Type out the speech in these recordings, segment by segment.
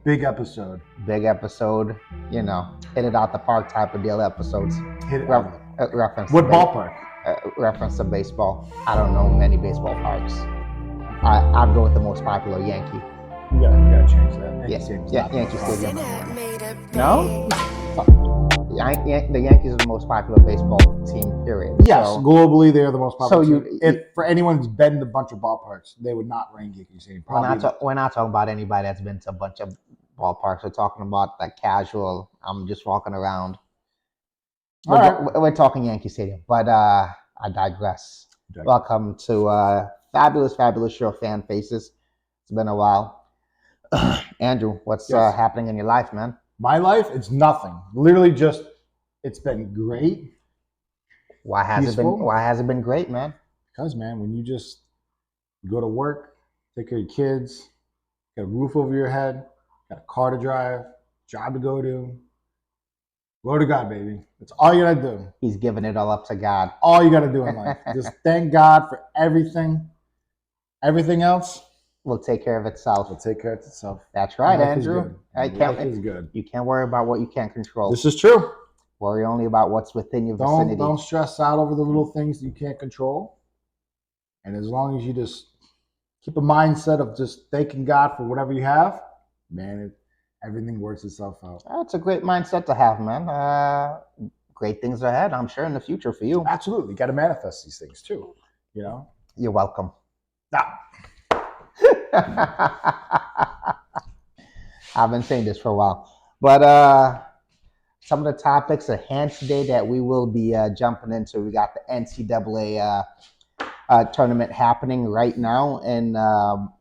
Big episode. Big episode, hit it out the park type of deal episodes. Hit it out. Reference. What ballpark? Reference to baseball. I don't know many baseball parks. I'd go with the most popular Yankee. We gotta change that. Yankee Stadium. No? The Yankees are the most popular baseball team, period. Yes, so, globally they are the most popular team. If for anyone who's been to a bunch of ballparks, they would not rank Yankee Stadium. We're not talking about anybody that's been to a bunch of ballparks. We're talking about the casual, I'm just walking around. We're talking Yankee Stadium, but I digress. Welcome to fabulous show, Fan Faces. It's been a while. Andrew, what's happening in your life, man? My life, it's nothing. Literally just, it's been great. Why has it been great, man? Because, man, when you go to work, take care of your kids, got a roof over your head, got a car to drive, job to go to, glory to God, baby. That's all you gotta do. He's giving it all up to God. All you gotta do in life. Just thank God for everything. Everything else will take care of itself. That's right, Andrew. Life is good. You can't worry about what you can't control. This is true. Worry only about what's within your vicinity. Don't stress out over the little things that you can't control. And as long as you just keep a mindset of just thanking God for whatever you have, man, everything works itself out. That's a great mindset to have, man. Great things ahead, I'm sure, in the future for you. Absolutely. You got to manifest these things too, You're welcome. I've been saying this for a while. But some of the topics ahead today that we will be jumping into, we got the NCAA tournament happening right now in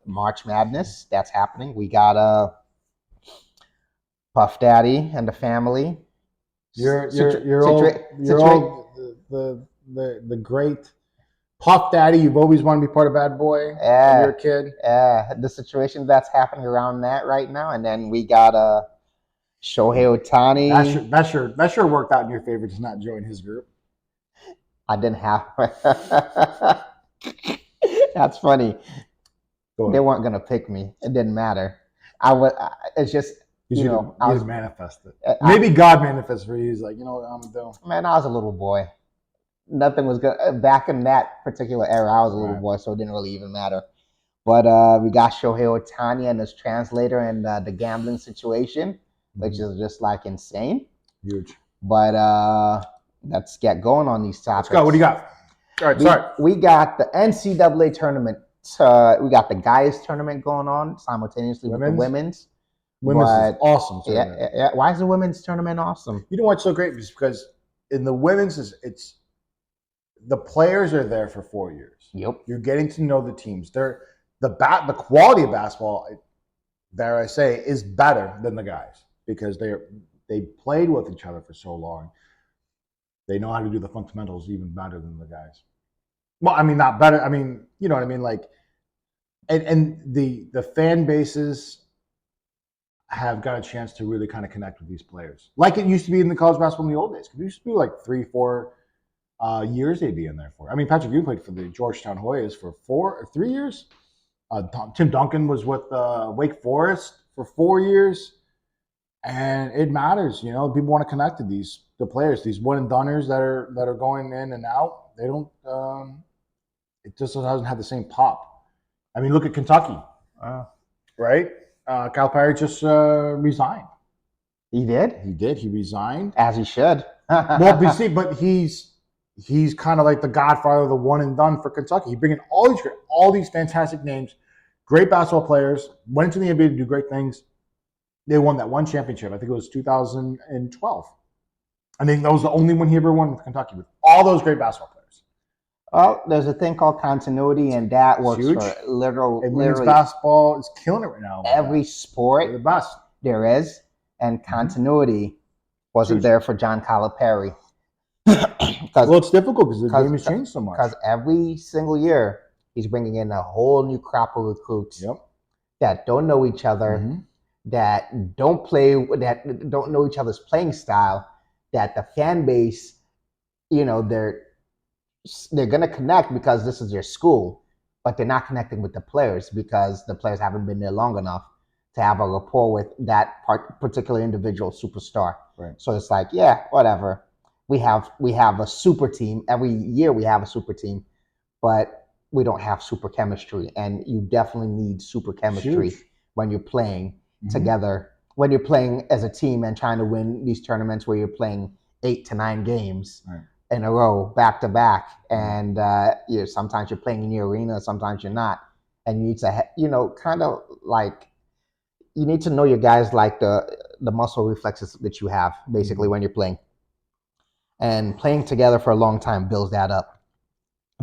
March Madness. That's happening. We got Puff Daddy and the family. The great Puff Daddy. You've always wanted to be part of Bad Boy. Yeah, you're a kid. Yeah, the situation that's happening around that right now, and then we got Shohei Otani. That sure worked out in your favor to not join his group. I didn't have. That's funny. They weren't gonna pick me. It didn't matter. It's just. You just manifested. Maybe God manifested for you. He's like, you know what I'm gonna do. Man, I was a little boy. Nothing was good. Back in that particular era, I was a little boy, so it didn't really even matter. But we got Shohei Otani and his translator and the gambling situation, which is just like insane. Huge. But let's get going on these topics. Let's go. What do you got? All right, we got the NCAA tournament. We got the guys tournament going on simultaneously with the women's. Women's is awesome. Yeah. Why is the women's tournament awesome? You know what's so great? Because in the women's, it's the players are there for 4 years. Yep. You're getting to know the teams. The quality of basketball, dare I say, is better than the guys because they played with each other for so long. They know how to do the fundamentals even better than the guys. Well, I mean, not better. I mean, you know what I mean? Like, and the fan bases have got a chance to really kind of connect with these players. Like it used to be in the college basketball in the old days. It used to be like 3-4 years they'd be in there for. I mean, Patrick, you played for the Georgetown Hoyas for 3 years. Tim Duncan was with Wake Forest for 4 years. And it matters, people want to connect to the players, these one and doners that are going in and out. They don't it just doesn't have the same pop. I mean, look at Kentucky. Right? Calipari just resigned. He did? He did. He resigned. As he should. Well, but he's kind of like the godfather of the one and done for Kentucky. He bring in all these fantastic names, great basketball players, went into the NBA to do great things. They won that one championship. I think it was 2012. I think that was the only one he ever won with Kentucky with all those great basketball players. Well, there's a thing called continuity, and that works for literally. Women's basketball is killing it right now. Every sport, they're the best there is, and continuity wasn't there for John Calipari. Well, it's difficult because the game has changed so much. Because every single year he's bringing in a whole new crop of recruits that don't know each other, that don't know each other's playing style, that the fan base, they're going to connect because this is their school, but they're not connecting with the players because the players haven't been there long enough. to have a rapport with that particular individual superstar. Right. So it's like, yeah, whatever. We have a super team. Every year we have a super team, but we don't have super chemistry. And you definitely need super chemistry when you're playing together, when you're playing as a team and trying to win these tournaments where you're playing 8 to 9 games in a row, back to back. And sometimes you're playing in your arena, sometimes you're not. And you need to, kind of like, you need to know your guys, like the muscle reflexes that you have, basically, when you're playing. And playing together for a long time builds that up,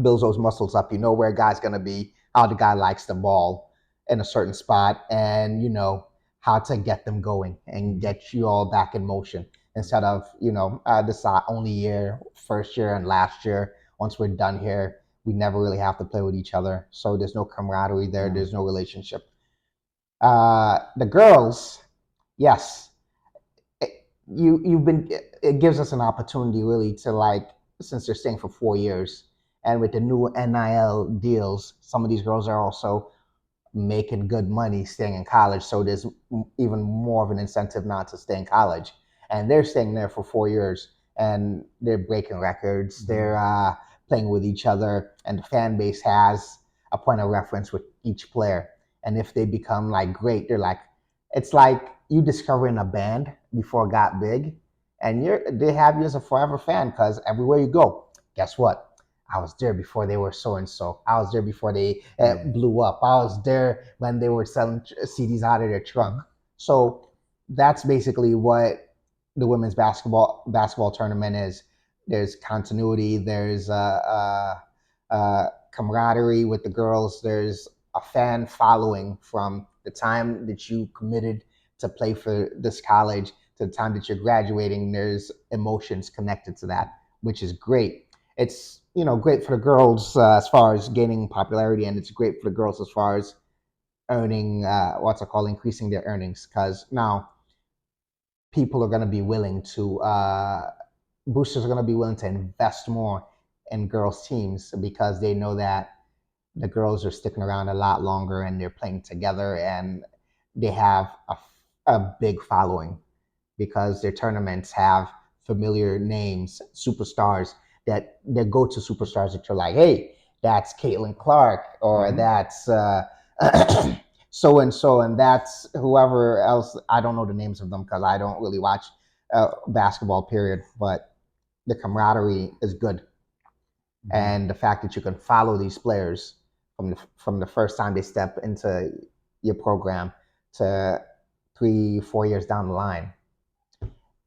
builds those muscles up. You know where a guy's going to be, how the guy likes the ball in a certain spot, and you know how to get them going and get you all back in motion instead of, this is our only year, first year and last year. Once we're done here, we never really have to play with each other. So there's no camaraderie there. There's no relationship. The girls, yes, it gives us an opportunity really to, like, since they're staying for 4 years, and with the new NIL deals, some of these girls are also making good money staying in college. So there's even more of an incentive not to stay in college. And they're staying there for 4 years and they're breaking records. They're playing with each other, and the fan base has a point of reference with each player. And if they become like great, they're like, it's like you discovering a band before it got big, and they have you as a forever fan, because everywhere you go, guess what? I was there before they were so and so. I was there before they blew up. I was there when they were selling CDs out of their trunk. So that's basically what the women's basketball tournament is. There's continuity. There's camaraderie with the girls. There's a fan following from the time that you committed to play for this college to the time that you're graduating. There's emotions connected to that, which is great. It's great for the girls as far as gaining popularity, and it's great for the girls as far as earning increasing their earnings, because now people are going to be willing to boosters are going to be willing to invest more in girls teams, because they know that the girls are sticking around a lot longer and they're playing together, and they have a big following because their tournaments have familiar names, superstars, that they go to superstars that you're like, hey, that's Caitlin Clark, or that's so and so, and that's whoever else. I don't know the names of them because I don't really watch basketball, period. But the camaraderie is good, and the fact that you can follow these players from the first time they step into your program to 3-4 years down the line,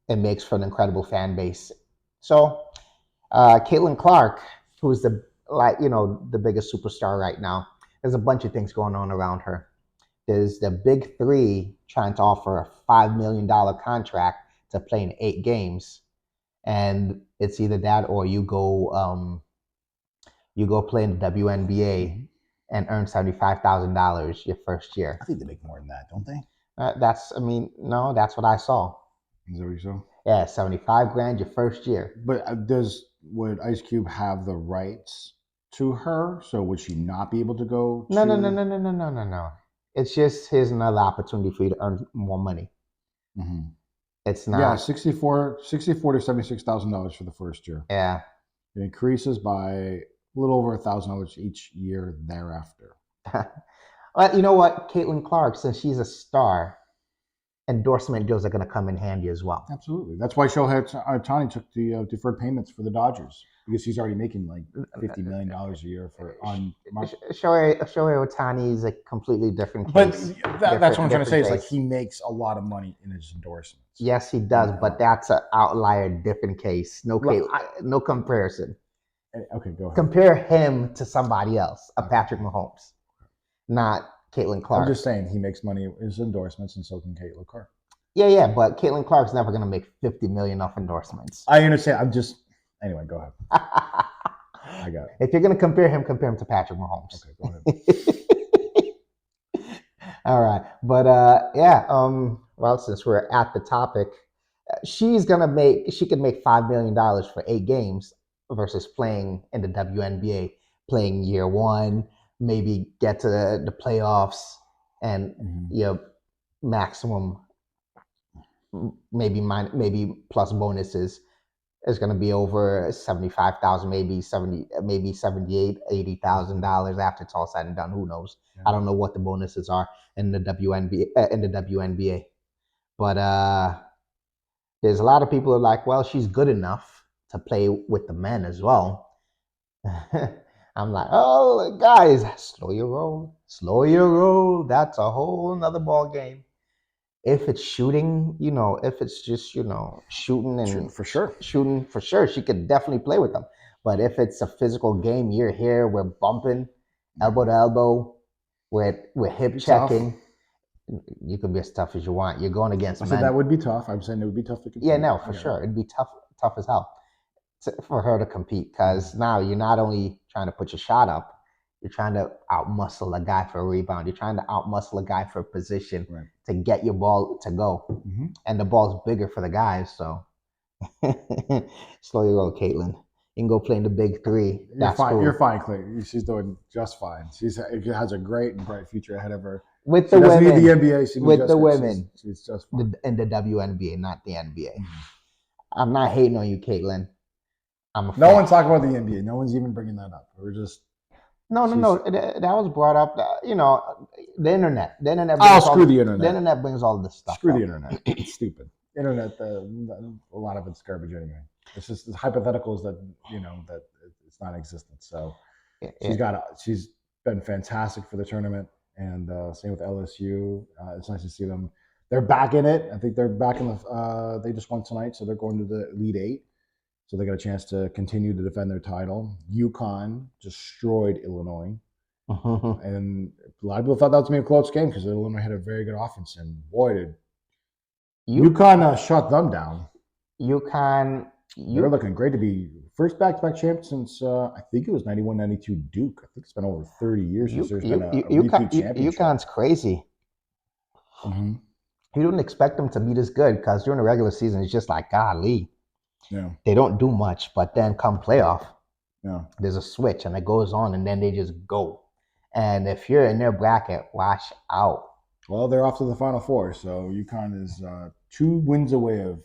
it makes for an incredible fan base. So Caitlin Clark, who is the biggest superstar right now, there's a bunch of things going on around her. There's the Big Three trying to offer a $5 million contract to play in 8 games, and it's either that or you go play in the WNBA and earn $75,000 your first year. I think they make more than that, don't they? That's what I saw. Is that what you saw? Yeah, $75,000 your first year. But would Ice Cube have the rights to her? So would she not be able to go? No. It's just, here's another opportunity for you to earn more money. Mm-hmm. It's not. Yeah, $64,000 to $76,000 for the first year. Yeah. It increases by a little over $1,000 each year thereafter. Well, you know what, Caitlin Clark, since she's a star, endorsement deals are going to come in handy as well. Absolutely. That's why Shohei Otani took the deferred payments for the Dodgers, because he's already making like $50 million a year on. Shohei Otani is a completely different case. But that's what I'm trying to say. Is like he makes a lot of money in his endorsements. Yes, he does, but that's an outlier, different case. No comparison. Okay, go ahead. Compare him to somebody else, a Patrick Mahomes, not Caitlin Clark. I'm just saying he makes money in his endorsements, and so can Caitlin Clark. Yeah, but Caitlin Clark's never going to make $50 million off endorsements. I understand. Anyway, go ahead. I got it. If you're going to compare him to Patrick Mahomes. Okay, go ahead. All right, but well, since we're at the topic, she can make $5 million for 8 games versus playing in the WNBA, playing year 1, maybe get to the playoffs, and maximum, maybe plus bonuses, is going to be over 75,000, maybe 70, maybe 78, $80,000 after it's all said and done. Who knows? Yeah. I don't know what the bonuses are in the WNBA, but there's a lot of people who are like, well, she's good enough to play with the men as well. I'm like, oh, guys, slow your roll. That's a whole nother ball game. If it's shooting, if it's just, shooting for sure, she could definitely play with them. But if it's a physical game, you're here, we're bumping elbow to elbow, we're hip checking. You can be as tough as you want. You're going against men. That would be tough. I'm saying it would be tough to compete. Yeah, no, for sure. It'd be tough as hell for her to compete, because now you're not only trying to put your shot up, you're trying to outmuscle a guy for a rebound. You're trying to outmuscle a guy for a position to get your ball to go. Mm-hmm. And the ball's bigger for the guys, so slow your roll, Caitlin. You can go play in the big three. You're fine. Cool. You're fine, Clay. She's doing just fine. She has a great and bright future ahead of her. With the women. Need the NBA. With the women. She's just fine. In the WNBA, not the NBA. Mm-hmm. I'm not hating on you, Caitlin. No one's talking about the NBA. No one's even bringing that up. We're just... No. That was brought up. The internet. The internet. The internet. The internet brings all this stuff. Screw the internet. It's stupid. Internet. A lot of it's garbage anyway. It's just hypotheticals that that it's non-existent. So she's been fantastic for the tournament, and same with LSU. It's nice to see them. They're back in it. I think they're back in the. They just won tonight, so they're going to the Elite Eight. So they got a chance to continue to defend their title. UConn destroyed Illinois. And a lot of people thought that was going to be a close game because Illinois had a very good offense. And boy, did UConn shut them down. They're looking great to be first back-to-back champ since, I think it was 91-92 Duke. I think it's been over 30 years since there's been a repeat championship. UConn's crazy. Mm-hmm. You don't expect them to be this good because during the regular season, it's just like, golly. Yeah. They don't do much, but then come playoff, there's a switch and it goes on, and then they just go. And if you're in their bracket, watch out. Well, they're off to the Final Four, so UConn is 2 wins away of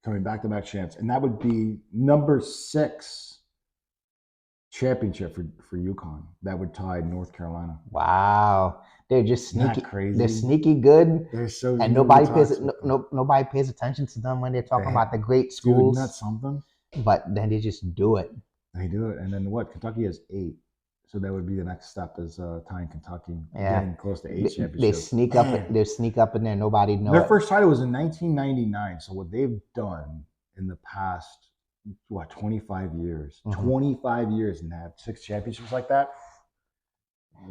coming back-to-back champs, and that would be number 6 championship for UConn. That would tie North Carolina. Wow. They're just sneaky. Isn't that crazy? They're sneaky good. They're so and nobody pays attention to them when they're talking about the great schools. Dude, that's something. But then they just do it. They do it, and then what? Kentucky has 8, so that would be the next step is tying Kentucky, getting close to 8 championships. They sneak up. They sneak up in there. Nobody knows. Their first title was in 1999. So what they've done in the past 25 years, 25 years, and have 6 championships like that.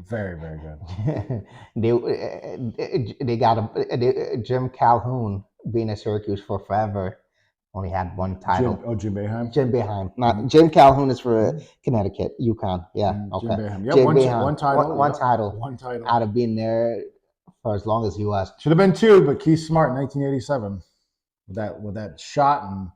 Very, very good. They got Jim Calhoun being at Syracuse for forever. Only had 1 title. Jim Boeheim? Jim Boeheim. Not Jim Calhoun is for Connecticut, UConn. Yeah. Okay. Jim Boeheim. Yep, Jim one Boeheim. title. One title. Out of being there for as long as he was. Should have been 2, but Keith Smart in 1987 with that shot, and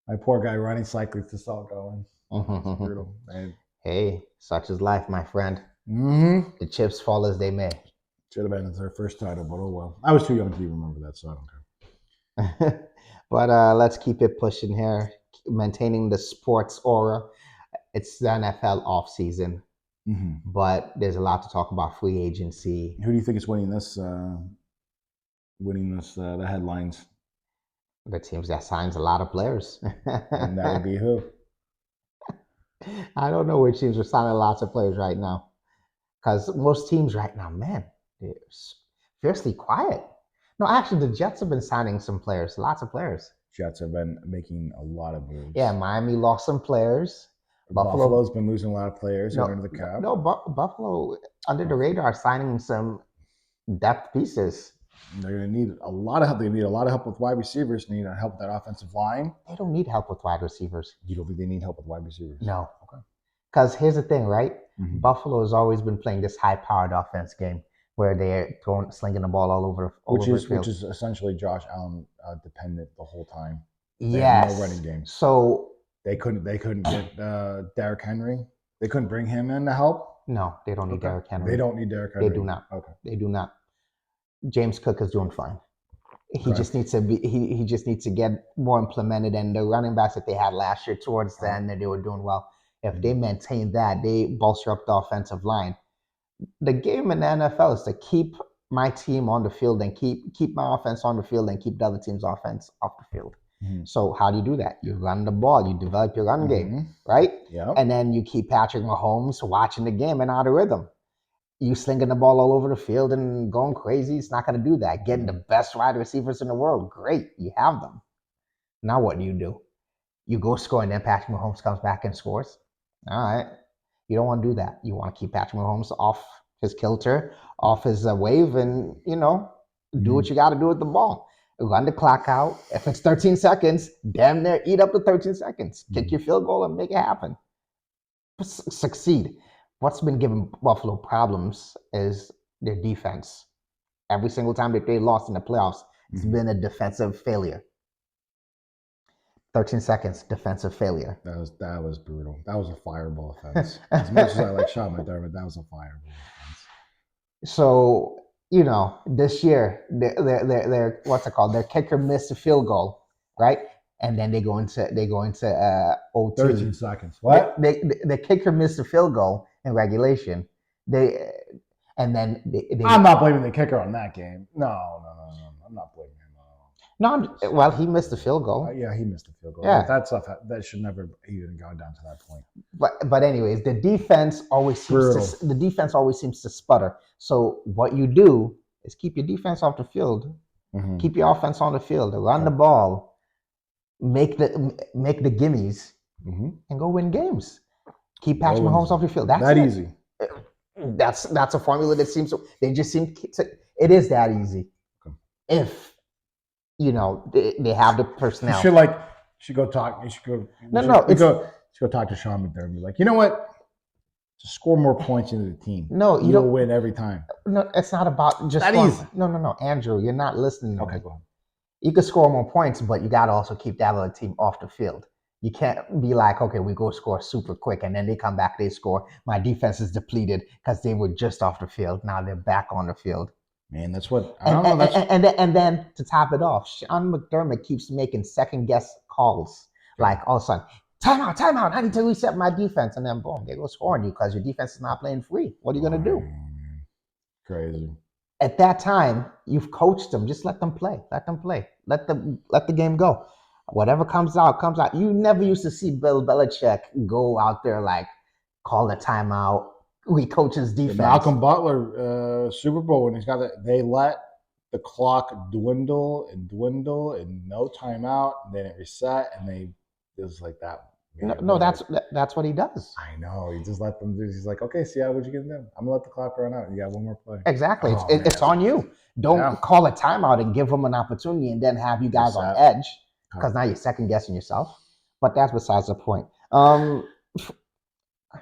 my poor guy Ronnie Cycling to saw going. Brutal. Man. Hey, such is life, my friend. Mm-hmm. The chips fall as they may. Should have been their first title, but oh well. I was too young to even remember that, so I don't care. But let's keep it pushing here, maintaining the sports aura. It's the NFL offseason, but there's a lot to talk about free agency. Who do you think is winning this? The headlines? The teams that signs a lot of players. And that would be who? I don't know which teams are signing lots of players right now. Because most teams right now, man, they're fiercely quiet. No, actually, the Jets have been signing some players, lots of players. Jets have been making a lot of moves. Yeah, Miami lost some players. Buffalo's been losing a lot of players under the cap. No, Buffalo, under the radar, signing some depth pieces. They're going to need a lot of help. They need a lot of help with wide receivers. They need help with that offensive line. They don't need help with wide receivers. You don't think they need help with wide receivers? No. Okay. Because here's the thing, right? Buffalo has always been playing this high-powered offense game where they're slinging the ball all over the field. Which is essentially Josh Allen dependent the whole time. Yes. No running game. So they couldn't get Derrick Henry. They couldn't bring him in to help. No, they don't need Derrick Henry. They don't need Derrick Henry. They do not. Okay. They do not. James Cook is doing fine. He Correct. just needs to be. He just needs to get more implemented. And the running backs that they had last year, towards the end, that they were doing well. If they maintain that, they bolster up the offensive line. The game in the NFL is to keep my team on the field and keep my offense on the field and keep the other team's offense off the field. So how do you do that? You run the ball. You develop your run game, right? Yeah. And then you keep Patrick Mahomes watching the game and out of rhythm. You slinging the ball all over the field and going crazy. It's not going to do that. Getting the best wide receivers in the world. Great. You have them. Now what do? You go score and then Patrick Mahomes comes back and scores. All right. You don't want to do that. You want to keep Patrick Mahomes off his kilter, off his wave, and, do what you got to do with the ball. Run the clock out. If it's 13 seconds, damn near eat up the 13 seconds. Kick your field goal and make it happen. Succeed. What's been giving Buffalo problems is their defense. Every single time that they lost in the playoffs, it's been a defensive failure. 13 seconds, defensive failure. That was brutal. That was a fireball offense. As much as I like Sean McDermott, that was a fireball offense. So, this year, they're what's it called? Their kicker missed a field goal, right? And then they go into OT. 13 seconds. What? The kicker missed a field goal in regulation. I'm not blaming the kicker on that game. No. I'm not blaming him. No, he missed the field goal. Yeah, he missed the field goal. Yeah. That stuff that should never even gone down to that point. But anyways, the defense always seems to sputter. So what you do is keep your defense off the field, keep your offense on the field, run the ball, make the gimmies, and go win games. Keep Patrick Mahomes off the field. That's that easy. That's a formula that it is that easy. Okay. If they have the personnel. You should go talk. You should go. Go talk to Sean McDermott. Be like, you know what? To score more points into the team. No, you'll win every time. No, it's not about just that easy. No, Andrew, you're not listening. Okay, go ahead. You can score more points, but you got to also keep that other team off the field. You can't be like, okay, we go score super quick, and then they come back, they score. My defense is depleted because they were just off the field. Now they're back on the field. Man, that's what. And then to top it off, Sean McDermott keeps making second guess calls. Like all of a sudden, timeout. I need to reset my defense, and then boom, they go scoring you because your defense is not playing free. What are you gonna do? Crazy. At that time, you've coached them. Just let them play. Let the game go. Whatever comes out, comes out. You never used to see Bill Belichick go out there like call a timeout. We coach his defense. Malcolm Butler, Super Bowl, when he's got that, they let the clock dwindle and no timeout, and then it reset, and it was like that. No, that's what he does. I know. He just let them do. He's like, okay, see what you can do. I'm gonna let the clock run out. You got one more play. Exactly. It's on you. Don't call a timeout and give them an opportunity, and then have you guys on edge because now you're second guessing yourself. But that's besides the point.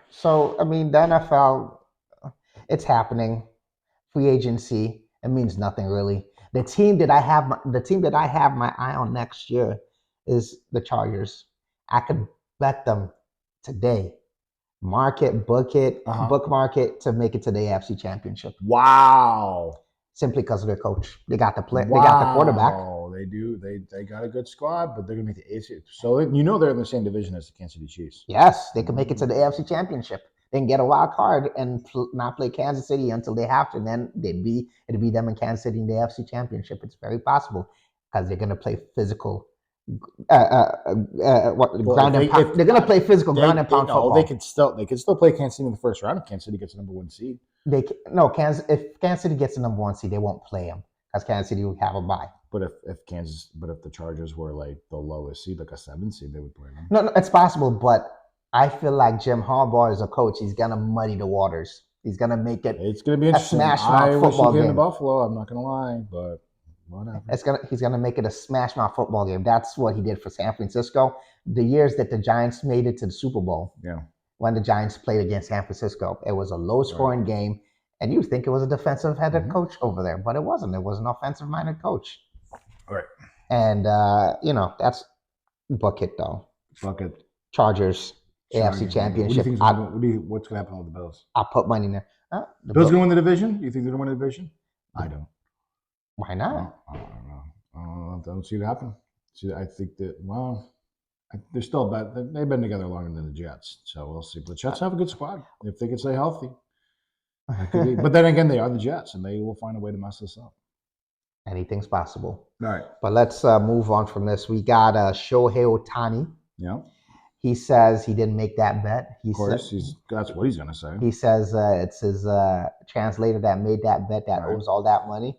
So, the NFL, it's happening. Free agency, it means nothing really. The team that I have my eye on next year is the Chargers. I could bet them today, bookmark it to make it to the AFC Championship. Wow. Simply because of their coach. They got the they got the quarterback. They do. They got a good squad, but they're gonna make the AFC. So they're in the same division as the Kansas City Chiefs. Yes, they can make it to the AFC Championship. They can get a wild card and not play Kansas City until they have to. And then it'd be them in Kansas City in the AFC Championship. It's very possible because they're gonna play physical. They're gonna play physical ground and pound football. They could still play Kansas City in the first round if Kansas City gets the number 1 seed. If Kansas City gets the number 1 seed, they won't play them because Kansas City would have a bye. But if the Chargers were like the lowest seed, like a 7 seed, they would play them. No, it's possible, but I feel like Jim Harbaugh is a coach. He's gonna muddy the waters. He's gonna make it. It's gonna be interesting. A smash mouth football game. I wish he came to Buffalo. I'm not gonna lie, but whatever. He's gonna make it a smash mouth football game. That's what he did for San Francisco. The years that the Giants made it to the Super Bowl. Yeah. When the Giants played against San Francisco, it was a low-scoring game, and you think it was a defensive-headed coach over there, but it wasn't. It was an offensive-minded coach. All right. And that's bucket though. Bucket. Chargers. AFC Championship. What's going to happen with the Bills? I'll put money in there. Bills going to win the division? You think they're going to win the division? I don't. Why not? I don't know. I don't see it happen. See, I think that they're still bad. They've been together longer than the Jets, so we'll see. But the Jets have a good squad if they can stay healthy. That could be. But then again, they are the Jets, and they will find a way to mess this up. Anything's possible. All right. But let's move on from this. We got Shohei Otani. Yeah. He says he didn't make that bet. Of course, that's what he's going to say. He says it's his translator that made that bet that owes all that money.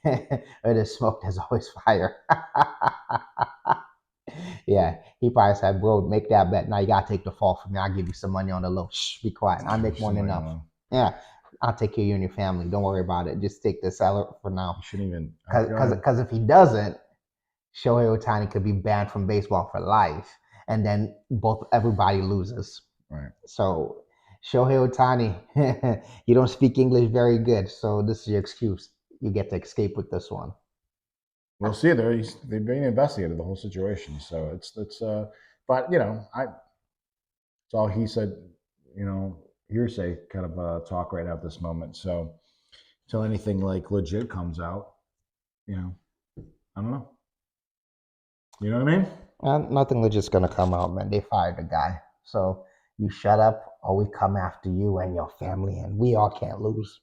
It is smoke, there's always fire. Yeah, he probably said, bro, make that bet. Now you got to take the fall from me. I'll give you some money on the low. Shh, be quiet. I make more than enough. Yeah, I'll take care of you and your family. Don't worry about it. Just take the seller for now. You shouldn't even. Because if he doesn't, Shohei Otani could be banned from baseball for life. And then everybody loses. Right. So Shohei Otani, you don't speak English very good. So this is your excuse. You get to escape with this one. We'll see. They're being investigated, the whole situation. So it's but it's all he said, hearsay kind of talk right now at this moment. So until anything like legit comes out, I don't know. You know what I mean? Nothing legit's gonna come out, man. They fired the guy. So you shut up or we come after you and your family, and we all can't lose.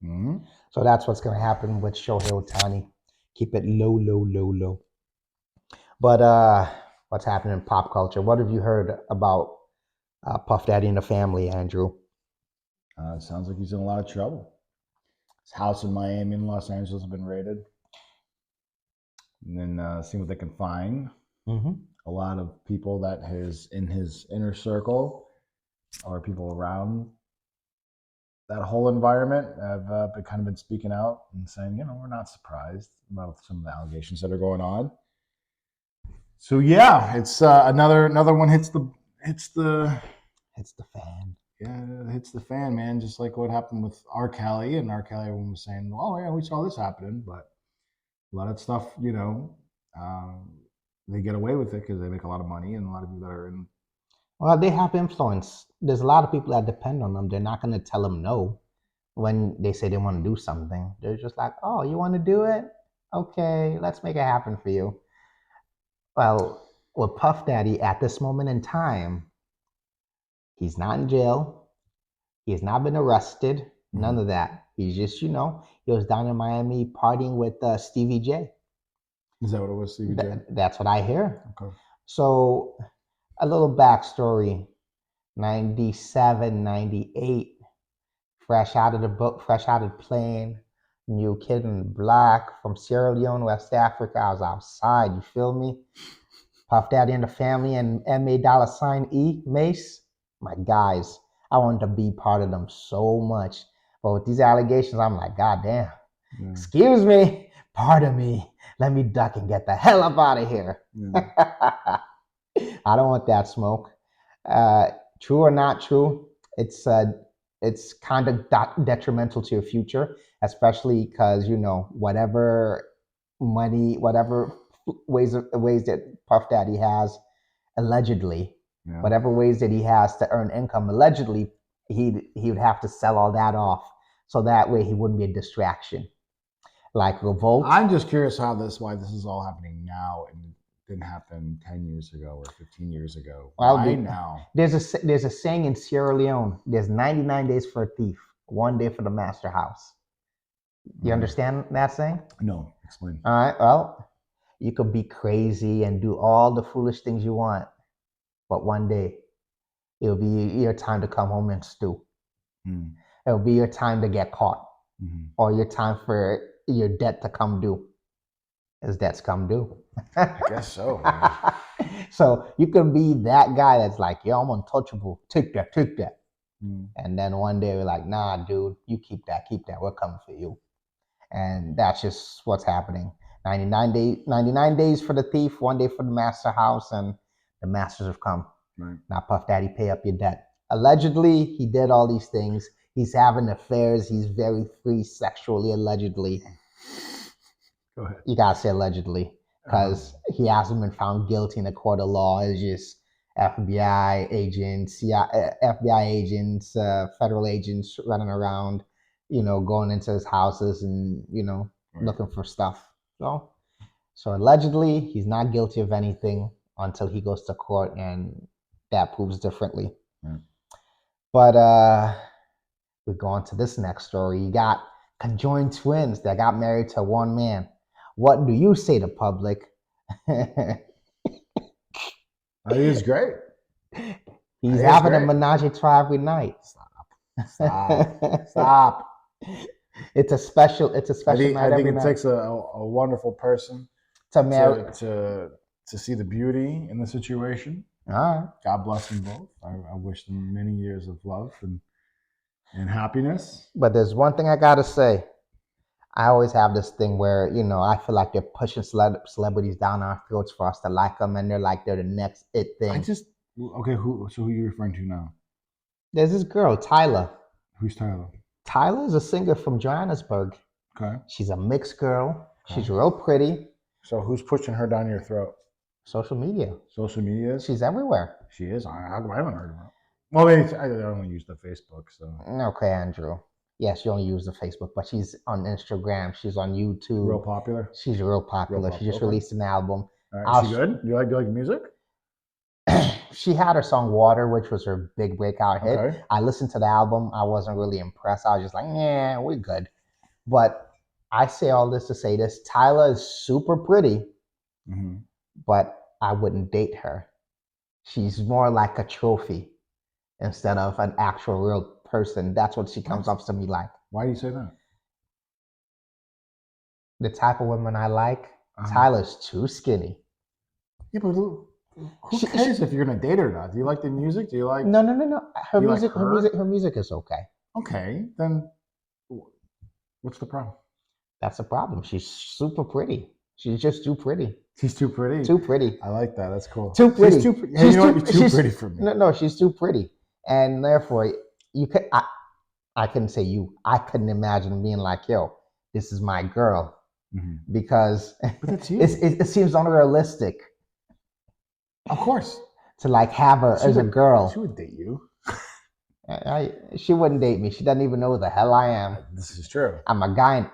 Mm-hmm. So that's what's gonna happen with Shohei Otani. Keep it low, low, low, low. But what's happening in pop culture? What have you heard about Puff Daddy and the family, Andrew? It sounds like he's in a lot of trouble. His house in Miami and Los Angeles have been raided. And then see what they can find. Mm-hmm. A lot of people that in his inner circle or people around that whole environment have been speaking out and saying, we're not surprised about some of the allegations that are going on. So yeah, it's another one hits the fan. Yeah, it hits the fan, man. Just like what happened with R. Kelly, and R. Kelly, everyone was saying, "Oh yeah, we saw this happening," but a lot of stuff, they get away with it because they make a lot of money, and a lot of people that are in. Well, they have influence. There's a lot of people that depend on them. They're not going to tell them no when they say they want to do something. They're just like, "Oh, you want to do it? Okay, let's make it happen for you." Well, with Puff Daddy at this moment in time, he's not in jail. He has not been arrested. None of that. He's just, he was down in Miami partying with Stevie J. Is that what it was, Stevie J? That's what I hear. Okay. So, a little backstory. 97, 98, fresh out of the book, fresh out of the plane, new kid in black from Sierra Leone, West Africa. I was outside, you feel me? Puff Daddy and the family and $MA$E, Mace, my guys. I wanted to be part of them so much. But with these allegations, I'm like, God damn. Yeah. Excuse me, pardon me. Let me duck and get the hell up out of here. Yeah. I don't want that smoke. True or not true, it's kind of detrimental to your future, especially because, whatever money, whatever ways that Puff Daddy has, allegedly, whatever ways that he has to earn income, allegedly, he would have to sell all that off, so that way he wouldn't be a distraction. Like Revolt. I'm just curious why this is all happening now and didn't happen 10 years ago or 15 years ago. Why now? There's a saying in Sierra Leone, there's 99 days for a thief, 1 day for the master house. You understand that saying? No, explain. All right, well, you could be crazy and do all the foolish things you want, but one day it'll be your time to come home and stew. It'll be your time to get caught, or your time for your debt to come due. His debts come due. I guess so. So you could be that guy that's like, yo, I'm untouchable. Take that. And then one day we're like, nah, dude, you keep that. We're coming for you. And that's just what's happening. 99 days for the thief, 1 day for the master house, and the masters have come. Right. Now, Puff Daddy, pay up your debt. Allegedly, he did all these things. He's having affairs. He's very free sexually, allegedly. Go ahead. You gotta say allegedly, because he hasn't been found guilty in a court of law. It's just FBI agents, federal agents running around, going into his houses and, looking for stuff. So allegedly, he's not guilty of anything until he goes to court, and that proves differently. Right. But we go on to this next story. You got conjoined twins that got married to one man. What do you say to public? I think it's great. He's having a menage a trois every night. Stop. It's a special night every night. I think it takes a wonderful person to marry to see the beauty in the situation. All right. God bless them both. I wish them many years of love and happiness. But there's one thing I gotta say. I always have this thing where, I feel like they're pushing celebrities down our throats for us to like them, and they're like they're the next it thing. Okay, who are you referring to now? There's this girl, Tyler. Who's Tyler? Tyler is a singer from Johannesburg. Okay. She's a mixed girl. Okay. She's real pretty. So who's pushing her down your throat? Social media. Social media? She's everywhere. She is? I haven't heard of her. Well, maybe I only use the Facebook, so. Okay, Andrew. Yes, you only use the Facebook, but she's on Instagram. She's on YouTube. Real popular? She's real popular. She just released an album. All right. Is she good? Do you like music? She had her song Water, which was her big breakout hit. Okay. I listened to the album. I wasn't really impressed. I was just like, yeah, we're good. But I say all this to say this. Tyler is super pretty, but I wouldn't date her. She's more like a trophy instead of an actual real person. That's what she comes up to me like. Why do you say that? The type of women I like, Tyler's too skinny. Yeah, but who cares if you're gonna date her or not? Do you like the music? Do you like? No. Her music is okay. Okay, then what's the problem? That's the problem. She's super pretty. She's just too pretty. She's too pretty. Too pretty. I like that. That's cool. Too pretty. She's too pretty. Hey, you're too pretty for me. No, she's too pretty, and therefore you could. I couldn't say you. I couldn't imagine being like, yo, this is my girl, because it seems unrealistic. Of course. To like have her as a girl. She would date you. She wouldn't date me. She doesn't even know who the hell I am. This is true. I'm a guy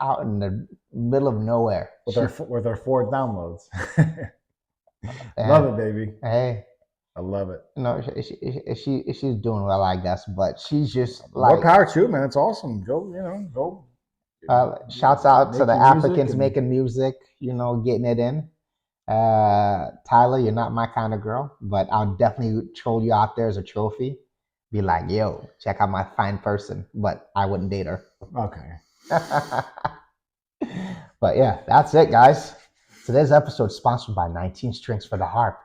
out in the middle of nowhere. With our 4 downloads. Love it, baby. Hey. I love it. No, she's doing well, I guess, but she's just like. More power to, man. It's awesome. Go. Shouts out to the Africans making music, getting it in. Tyler, you're not my kind of girl, but I'll definitely troll you out there as a trophy. Be like, yo, check out my fine person, but I wouldn't date her. Okay. But yeah, that's it, guys. Today's episode is sponsored by 19 Strings for the Harp.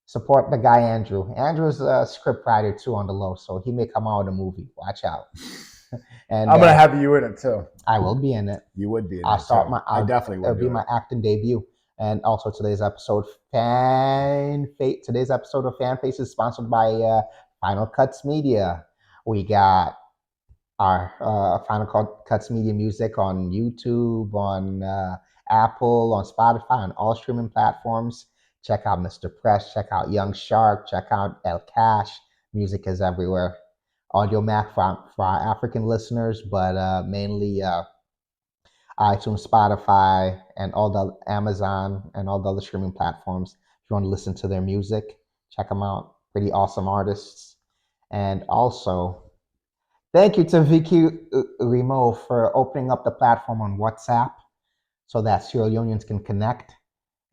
Support the guy Andrew. Andrew's a script writer too on the low, so he may come out with a movie. Watch out. And I'm gonna have you in it too. I will be in it. You would be in it. I definitely would. It'll be my acting debut. And also today's episode of Fan Face is sponsored by Final Cuts Media. We got our Final Cuts Media music on YouTube, on Apple, on Spotify, on all streaming platforms. Check out Mr. Press. Check out Young Shark. Check out El Cash. Music is everywhere. Audio Mac for our African listeners, but mainly iTunes, Spotify, and all the Amazon and all the other streaming platforms. If you want to listen to their music, check them out. Pretty awesome artists. And also, thank you to Vicky Remo for opening up the platform on WhatsApp so that Sierra Leoneans can connect.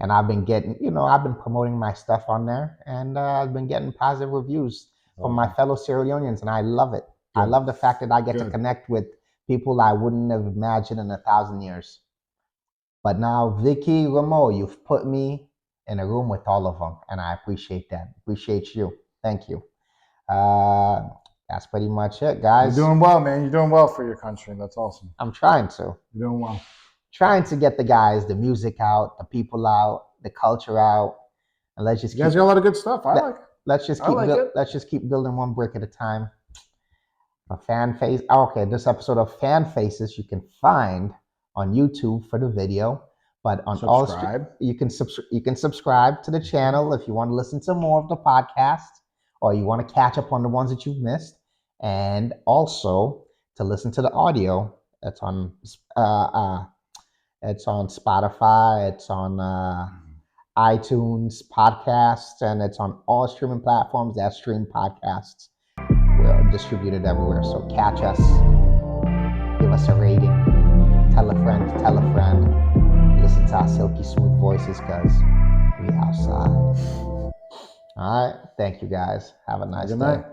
And I've been promoting my stuff on there, and I've been getting positive reviews from my fellow Sierra Leoneans, and I love it. Good. I love the fact that I get to connect with people I wouldn't have imagined in 1,000 years. But now, Vicky Remo, you've put me in a room with all of them, and I appreciate that. Appreciate you. Thank you. That's pretty much it, guys. You're doing well, man. You're doing well for your country. That's awesome. I'm trying to. You're doing well. Trying to get the guys, the music out, the people out, the culture out, and let's just. You guys got a lot of good stuff. I like it. Let's just keep building one brick at a time. A fan face. Okay, this episode of Fan Faces you can find on YouTube for the video, but on you can subscribe to the channel if you want to listen to more of the podcast, or you want to catch up on the ones that you've missed, and also to listen to the audio It's on it's on Spotify. It's on iTunes podcasts, and it's on all streaming platforms that stream podcasts. We're distributed everywhere. So catch us, give us a rating, tell a friend, listen to our silky smooth voices because we outside. All right. Thank you guys. Have a nice day. Good night.